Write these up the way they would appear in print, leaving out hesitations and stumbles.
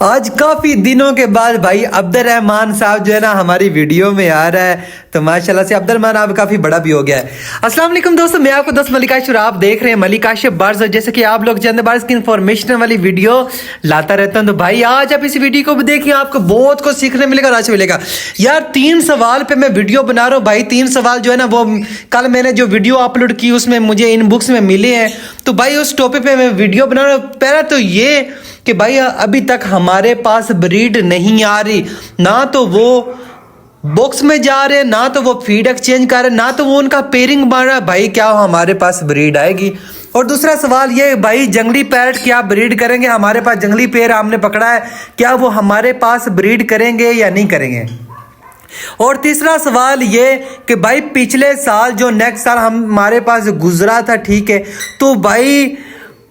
आज काफी दिनों के बाद भाई अब्दुर्रहमान साहब जो है ना हमारी वीडियो में आ रहा है, तो माशाल्लाह से अब्दुर्रहमान अब काफी बड़ा भी हो गया है। अस्सलाम वालेकुम दोस्तों, मैं आपको दोस्त मलिक आशिफ, आप देख रहे हैं मलिक आशिफ बार्स। जैसे कि आप लोग चंद बार्स की इन्फॉर्मेशन वाली वीडियो लाता रहता हूं, तो भाई आज आप इस वीडियो को भी देखिए, आपको बहुत कुछ सीखने मिलेगा और अच्छा मिलेगा यार। 3 सवाल पे मैं वीडियो बना रहा हूँ भाई। 3 सवाल जो है ना वो कल मैंने जो वीडियो अपलोड की उसमें मुझे इन बुक्स में मिले हैं, तो भाई उस टॉपिक पे मैं वीडियो बना रहा हूँ। पहला तो ये कि भाई अभी तक हमारे पास ब्रीड नहीं आ रही, ना तो वो बॉक्स में जा रहे हैं, ना तो वो फीड एक्सचेंज कर रहे हैं, ना तो वो उनका पेयरिंग बन रहा है। भाई क्या हमारे पास ब्रीड आएगी? और दूसरा सवाल ये भाई, जंगली पैरट क्या ब्रीड करेंगे? हमारे पास जंगली पेड़ हमने पकड़ा है, क्या वो हमारे पास ब्रीड करेंगे या नहीं करेंगे? और तीसरा सवाल ये कि भाई पिछले साल जो नेक्स्ट साल हमारे पास गुजरा था, ठीक है, तो भाई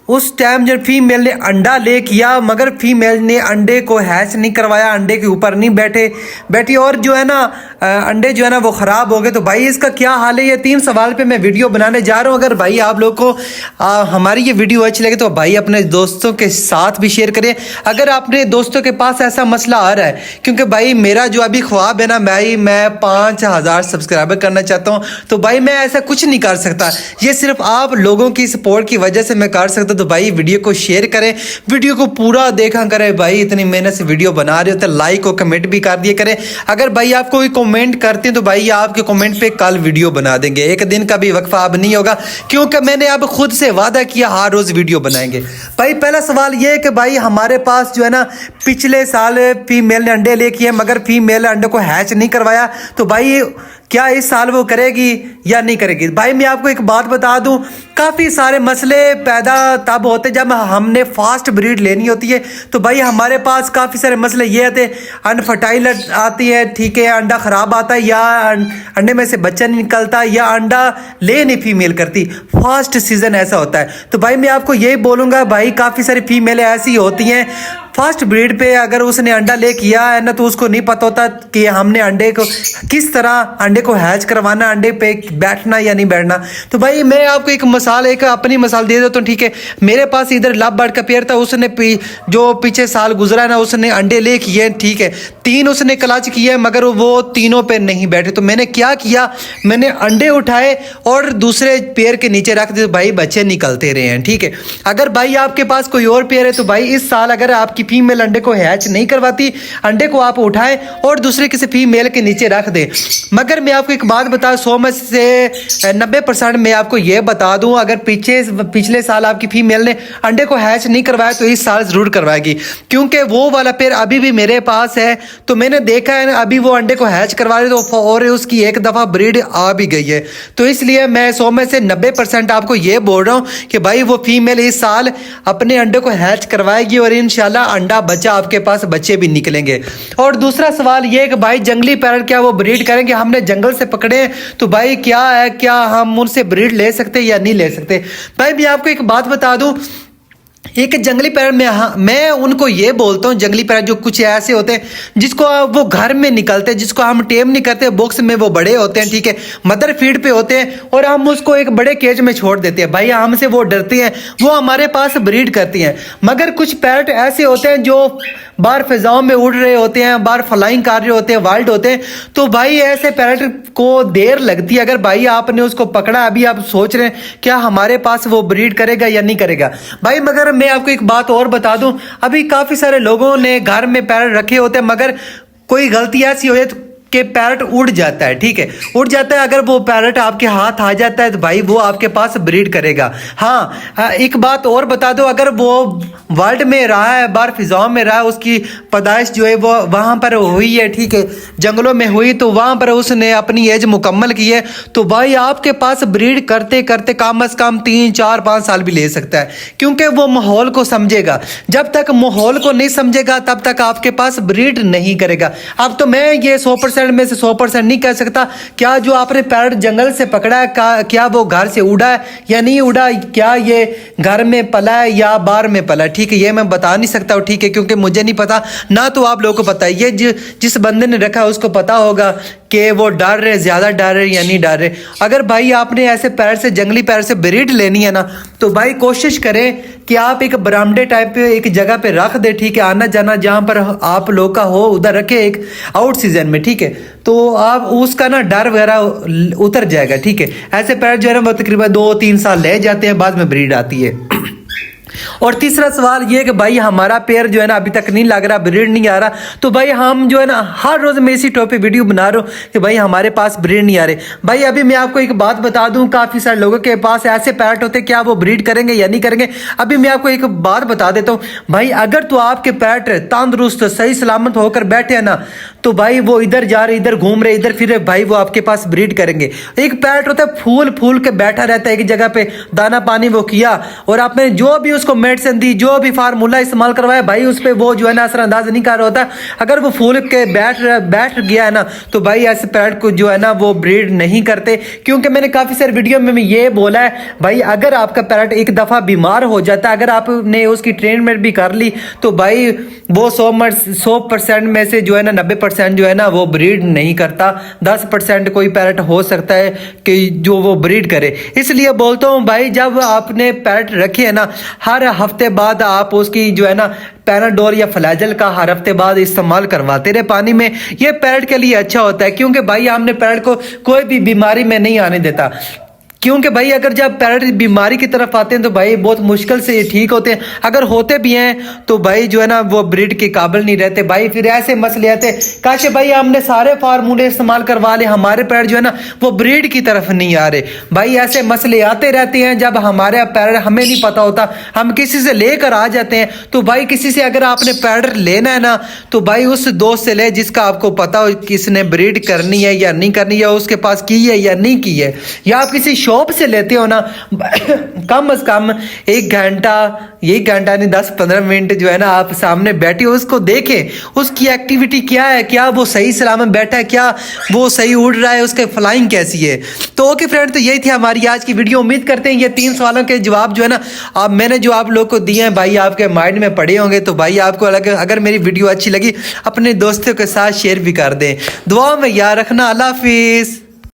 उस टाइम जब फीमेल ने अंडा ले किया मगर फीमेल ने अंडे को हैच नहीं करवाया, अंडे के ऊपर नहीं बैठी और जो है ना अंडे जो है ना वो ख़राब हो गए। तो भाई इसका क्या हाल है? ये 3 सवाल पे मैं वीडियो बनाने जा रहा हूँ। अगर भाई आप लोग को हमारी ये वीडियो अच्छी लगे तो भाई अपने दोस्तों के साथ भी शेयर करें। अगर अपने दोस्तों के पास ऐसा मसला आ रहा है, क्योंकि भाई मेरा जो अभी ख्वाब है ना भाई, मैं 5000 सब्सक्राइबर करना चाहता हूँ, तो भाई मैं ऐसा कुछ नहीं कर सकता, ये सिर्फ आप लोगों की सपोर्ट की वजह से मैं कर सकता। तो भाई वीडियो को शेयर करें, वीडियो को पूरा देखा करें। भाई इतनी मेहनत से वीडियो बना रहे हो तो लाइक और कमेंट भी कर दिया करें। अगर भाई आप कोई कमेंट करते हैं तो भाई आपके कमेंट पे कल वीडियो बना देंगे। एक दिन का भी वक्फा अब नहीं होगा, क्योंकि मैंने अब खुद से वादा किया हर रोज वीडियो बनाएंगे। भाई पहला सवाल ये है कि भाई हमारे पास जो है ना पिछले साल फीमेल ने अंडे ले किए मगर फीमेल अंडे को हैच नहीं करवाया, तो भाई क्या इस साल वो करेगी या नहीं करेगी? भाई मैं आपको एक बात बता दूं, काफ़ी सारे मसले पैदा तब होते जब हमने फास्ट ब्रीड लेनी होती है। तो भाई हमारे पास काफ़ी सारे मसले ये आते हैं, अनफर्टाइल आती है, ठीक है, अंडा ख़राब आता है, या अंडे में से बच्चा नहीं निकलता, या अंडा ले नहीं फीमेल करती, फास्ट सीजन ऐसा होता है। तो भाई मैं आपको यही बोलूँगा भाई, काफ़ी सारी फीमेलें ऐसी होती हैं फास्ट ब्रीड पे, अगर उसने अंडा ले किया है ना तो उसको नहीं पता होता कि हमने अंडे को किस तरह अंडे को हैच करवाना, अंडे पे बैठना या नहीं बैठना। तो भाई मैं आपको एक मिसाल, एक अपनी मिसाल दे देता हूँ, ठीक है। मेरे पास इधर लव बर्ड का पेयर था, उसने जो पीछे साल गुजरा है ना उसने अंडे ले किए, ठीक है, 3 उसने क्लच किए मगर वो तीनों पे नहीं बैठे। तो मैंने क्या किया, मैंने अंडे उठाए और दूसरे पेयर के नीचे रख दिए, भाई बच्चे निकलते रहे हैं, ठीक है। अगर भाई आपके पास कोई और पेयर है तो भाई इस साल अगर आपकी फीमेल अंडे को हैच नहीं करवाती, अंडे को आप उठाएं और दूसरे किसी फीमेल के नीचे रख दें। मगर मैं आपको एक बात बता, 100 में से 90% मैं आपको यह बता दूं, अगर पिछले साल आपकी फीमेल ने अंडे को हैच नहीं करवाया तो इस साल जरूर करवाएगी, क्योंकि वो वाला पेयर अभी भी मेरे पास है। तो मैंने देखा है ना अभी वो अंडे को हैच करवा रहे तो और उसकी एक दफा ब्रीड आ भी गई है। तो इसलिए मैं 100 में से 90% आपको यह बोल रहा हूं कि भाई वो फीमेल इस साल अपने अंडे को हैच करवाएगी और इंशाल्लाह अंडा बच्चा आपके पास बच्चे भी निकलेंगे। और दूसरा सवाल ये कि भाई जंगली पैरट क्या वो ब्रीड करेंगे? हमने जंगल से पकड़े तो भाई क्या है, क्या हम उनसे ब्रीड ले सकते या नहीं ले सकते? भाई मैं आपको एक बात बता दूं, एक जंगली पैरट में मैं उनको ये बोलता हूँ, जंगली पैरट जो कुछ ऐसे होते हैं जिसको वो घर में निकलते हैं, जिसको हम टेम नहीं करते, बॉक्स में वो बड़े होते हैं, ठीक है, मदर फीड पे होते हैं और हम उसको एक बड़े केज में छोड़ देते हैं। भाई हमसे वो डरती हैं, वो हमारे पास ब्रीड करती हैं। मगर कुछ पैरट ऐसे होते हैं जो बाहर फिजाओं में उड़ रहे होते हैं, बाहर फ्लाइंग कर रहे होते हैं, वाइल्ड होते हैं। तो भाई ऐसे पैरट को देर लगती है। अगर भाई आपने उसको पकड़ा, अभी आप सोच रहे हैं क्या हमारे पास वो ब्रीड करेगा या नहीं करेगा? भाई मगर मैं आपको एक बात और बता दूं, अभी काफी सारे लोगों ने घर में पैरट रखे होते हैं मगर कोई गलती ऐसी हो जाए तो कि पैरट उड़ जाता है, ठीक है, उड़ जाता है। अगर वो पैरट आपके हाथ आ जाता है तो भाई वो आपके पास ब्रीड करेगा। हाँ एक बात और बता दो, अगर वो वर्ल्ड में रहा है, बाहर फिजाओं में रहा है, उसकी पैदाइश जो है वो वहां पर हुई है, ठीक है, जंगलों में हुई, तो वहां पर उसने अपनी एज मुकम्मल की है, तो भाई आपके पास ब्रीड करते करते कम से कम 3, 4, 5 साल भी ले सकता है, क्योंकि वो माहौल को समझेगा। जब तक माहौल को नहीं समझेगा तब तक आपके पास ब्रीड नहीं करेगा। अब तो मैं ये 100% में से 100% नहीं कह सकता क्या जो आपने पैरट जंगल से पकड़ा है क्या वो घर से उड़ा है या नहीं उड़ा, क्या ये घर में पला है या बाहर में पला है, ठीक है, ये मैं बता नहीं सकता हूँ, ठीक है, क्योंकि मुझे नहीं पता, ना तो आप लोगों को पता है। ये जिस बंदे ने रखा है उसको पता होगा कि वो डर रहे, ज़्यादा डर रहे या नहीं डर रहे। अगर भाई आपने ऐसे पैर से, जंगली पैर से ब्रीड लेनी है ना, तो भाई कोशिश करें कि आप एक बरामदे टाइप पे एक जगह पे रख दे, ठीक है। आना जाना जहाँ पर आप लोग का हो उधर रखे, एक आउट सीजन में, ठीक है। तो आप उसका ना डर वगैरह उतर जाएगा, ठीक है। ऐसे पैर जो है ना वो तकरीबन 2-3 साल ले जाते हैं, बाद में ब्रीड आती है। और तीसरा सवाल ये कि भाई हमारा पेयर जो है ना अभी तक नहीं लग रहा, ब्रीड नहीं आ रहा, तो भाई हम जो है ना हर रोज मैं इसी टॉपिक पे वीडियो बना रहा हूँ कि भाई हमारे पास ब्रीड नहीं आ रहे। भाई अभी मैं आपको एक बात बता दूं, काफी सारे लोगों के पास ऐसे पैरट होते, क्या वो ब्रीड करेंगे या नहीं करेंगे। अभी मैं आपको एक बात बता देता हूँ भाई, अगर तो आपके पैरट तंदुरुस्त सही सलामत होकर बैठे हैं ना, तो भाई वो इधर जा रहे, इधर घूम रहे, इधर फिर रहे, भाई वो आपके पास ब्रीड करेंगे। एक पैरट होता है फूल फूल के बैठा रहता है एक जगह पे, दाना पानी वो किया और आपने जो भी उसको मेडिसिन दी, जो भी फार्मूला इस्तेमाल करवाया, भाई उस पर वो जो है ना असरअंदाज नहीं कर रहा होता। अगर वो फूल के बैठ गया है ना, तो भाई ऐसे पैरट को जो है ना वो ब्रीड नहीं करते। क्योंकि मैंने काफी सारे वीडियो में ये बोला है भाई, अगर आपका पैरट एक दफा बीमार हो जाता है, अगर आपने उसकी ट्रीटमेंट भी कर ली, तो भाई वो 100% में से जो है ना 90% जो है ना वो ब्रीड नहीं करता। 10% कोई पैरट हो सकता है कि जो वो ब्रीड करे। इसलिए बोलता हूँ भाई, जब आपने पैरट रखे है ना, हर हफ्ते बाद आप उसकी जो है ना पैनाडोल या फ्लैजल का हर हफ्ते बाद इस्तेमाल करवाते रहे पानी में। ये पैरट के लिए अच्छा होता है, क्योंकि भाई हमने पैरट को कोई भी बीमारी में नहीं आने देता। क्योंकि भाई अगर जब पैरट बीमारी की तरफ आते हैं तो भाई बहुत मुश्किल से ये ठीक होते हैं। अगर होते भी हैं तो भाई जो है ना वो ब्रीड के काबिल नहीं रहते। भाई फिर ऐसे मसले आते हैं, काश भाई हमने सारे फार्मूले इस्तेमाल करवा ले, हमारे पैरट जो है ना वो ब्रीड की तरफ नहीं आ रहे। भाई ऐसे मसले आते रहते हैं, जब हमारे पैरट हमें नहीं पता होता, हम किसी से लेकर आ जाते हैं। तो भाई किसी से अगर आपने पैरट लेना है ना, तो भाई उस दोस्त से ले जिसका आपको पता हो किसने ब्रीड करनी है या नहीं करनी है, उसके पास की है या नहीं की है। या आप किसी शॉप से लेते हो ना, कम से कम 1 घंटा, 1 घंटा नहीं 10-15 मिनट जो है ना आप सामने बैठे हो, उसको देखें, उसकी एक्टिविटी क्या है, क्या वो सही सलामत बैठा है, क्या वो सही उड़ रहा है, उसके फ्लाइंग कैसी है। तो ओके फ्रेंड, तो यही थी हमारी आज की वीडियो। उम्मीद करते हैं ये 3 सवालों के जवाब जो है ना आप मैंने जो आप लोग को दिए हैं भाई आपके माइंड में पड़े होंगे। तो भाई आपको अगर मेरी वीडियो अच्छी लगी, अपने दोस्तों के साथ शेयर भी कर दें। दुआओं में याद रखना। अल्लाह हाफिज।